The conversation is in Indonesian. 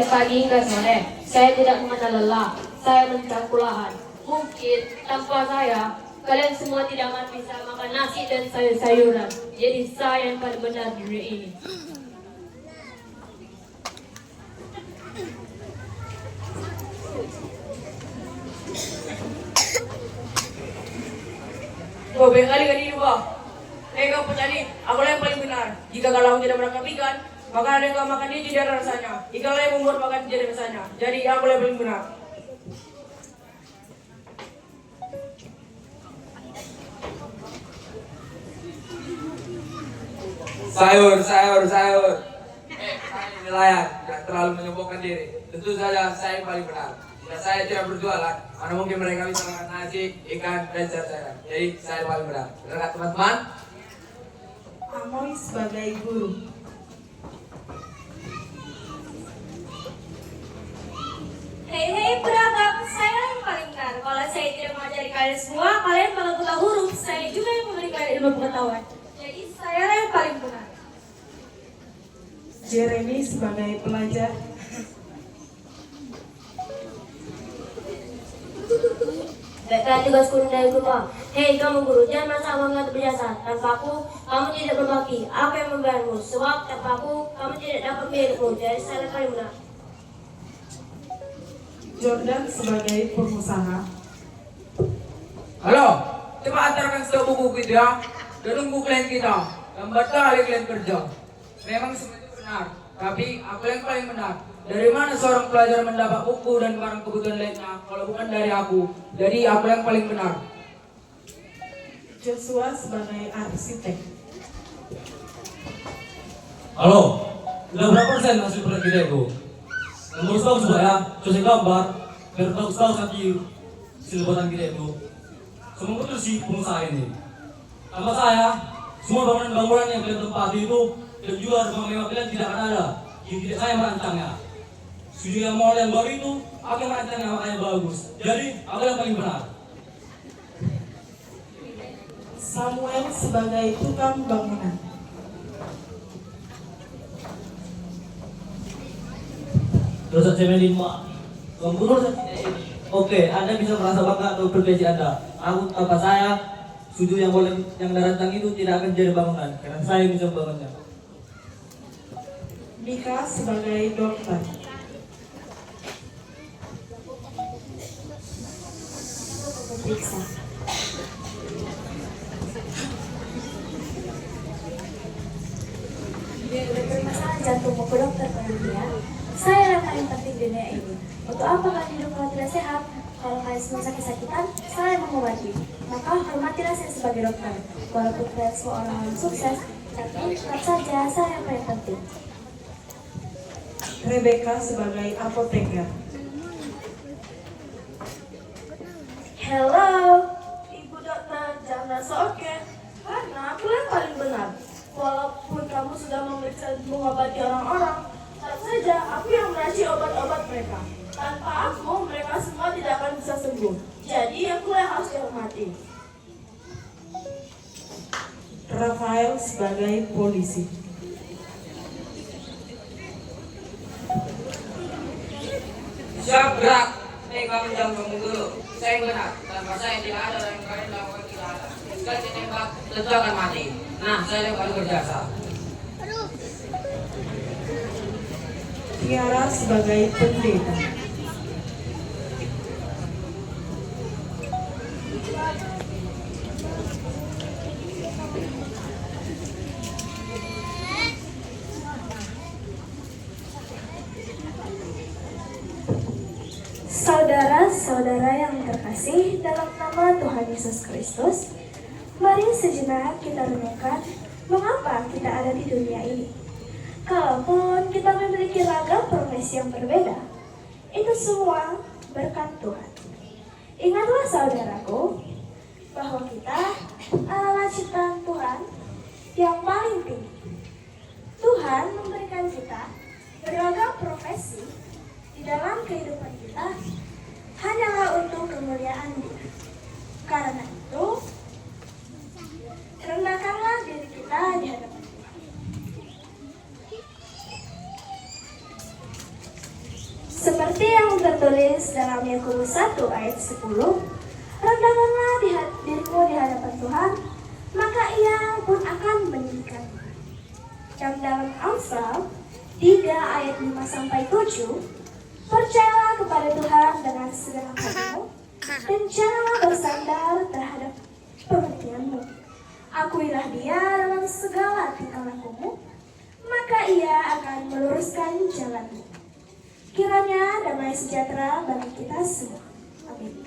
Pagi hingga sore, saya tidak mengenal lelah. Saya mencangkulahan. Mungkin tanpa saya, kalian semua tidak akan bisa makan nasi dan sayur-sayuran. Jadi saya yang paling benar di dunia ini. Kau kali kan ini bah. Kau petani, aku yang paling benar. Jika kalau tidak menangkap ikan, maka ada yang kau makan ini tidak ada rasanya. Ikan yang membuat makan tidak ada rasanya. Jadi aku yang paling benar. Sayur. Saya nelayan, jangan terlalu menyombongkan diri. Tentu saja saya yang paling benar. Jika saya tidak berjualan, mana mungkin mereka bisa makan nasi, ikan, dan sayur-sayuran. Jadi saya yang paling benar. Benar nggak teman-teman? Amoy sebagai guru. Hei pedagang, saya yang paling benar. Kalau saya tidak mengajari kalian semua, kalian bakal buta huruf. Saya juga yang memberikan ilmu pengetahuan. Jadi saya yang paling benar. Jeremy sebagai pelajar. Baiklah tugas guru dari rumah. Hei kamu guru, jangan merasa bangga berjasa. Tanpa aku, kamu tidak berbakti. Aku yang membayarmu. Sebab tanpa aku, kamu tidak dapat milikmu. Jadi saya yang paling benar. Jordan sebagai pengusaha. Halo, coba antarkan stok buku itu ya. Dan nunggu klien kita. Lambat kali klien kerja. Memang semua itu benar, tapi aku yang paling benar. Dari mana seorang pelajar mendapat buku dan barang kebutuhan lainnya kalau bukan dari aku? Jadi aku yang paling benar. Joshua sebagai arsitek. Halo, udah berapa persen hasil proyek kita itu? Yang bagus-bagus juga ya, coba gambar, biar bagus-bagus nanti hasil buatan kita itu. Semua betul sih pengusaha ini. Tanpa saya, semua bangunan-bangunan yang kalian tempati itu dan juga rumah mewah kalian tidak akan ada. Yang tidak saya merancangnya. Studio yang mall yang baru itu, aku yang merancangnya makanya bagus. Jadi, aku yang paling benar. Samuel sebagai tukang bangunan. Dosa cemelin mak. Tuan guru oke, Anda bisa merasa bangga atau bergaji Anda. Aku tanpa saya, studio yang dirancang itu tidak akan jadi bangunan karena saya bisa membangunnya. Mika sebagai dokter. Periksa. Biar udah bermasalah jantung mau ke dokter ya. Saya yang paling penting di dunia ini. Untuk apa kalian hidup kalau tidak sehat? Kalau kalian semua sakit-sakitan, saya mengobati. Maka hormatilah saya sebagai dokter. Walaupun kalian semua orang sukses, tapi tetap saja saya yang paling penting. Rebecca sebagai apoteker. Hello, Ibu Dokter, jangan merasa oke. Karena aku yang paling benar. Walaupun kamu sudah memeriksa mengobati orang-orang, tetap saja aku yang meracik obat-obat mereka. Tanpa aku, mereka semua tidak akan bisa sembuh. Jadi aku yang harus dihormati. Rafael sebagai polisi. Siap gerak. Kamu jangan ngomong dulu. Saya yang benar. Tanpa saya tidak ada dan kalian lakukan tidak ada. Sekali ditembak, tentu akan mati. Nah, saya yang paling berjasa. Tiara sebagai pendeta. Saudara-saudara yang terkasih dalam nama Tuhan Yesus Kristus, mari sejenak kita renungkan mengapa kita ada di dunia ini. Kalaupun kita memiliki ragam profesi yang berbeda, itu semua berkat Tuhan. Ingatlah saudaraku, bahwa kita adalah ciptaan Tuhan yang paling tinggi. Tuhan memberikan kita beragam profesi di dalam kehidupan kita hanyalah untuk kemuliaan Dia. Karena itu, rendahkanlah diri kita di hadapan Tuhan. Seperti yang tertulis dalam Yakobus 1 ayat 10, rendahkanlah dirimu di hadapan Tuhan, maka Ia pun akan meninggikanmu. Dan dalam Amsal 3 ayat 5-7, percayalah kepada Tuhan dengan segenap hatimu, dan janganlah bersandar terhadap pengertianmu. Akuilah Dia dalam segala tingkah lakumu, maka Ia akan meluruskan jalanmu. Kiranya damai sejahtera bagi kita semua. Amin.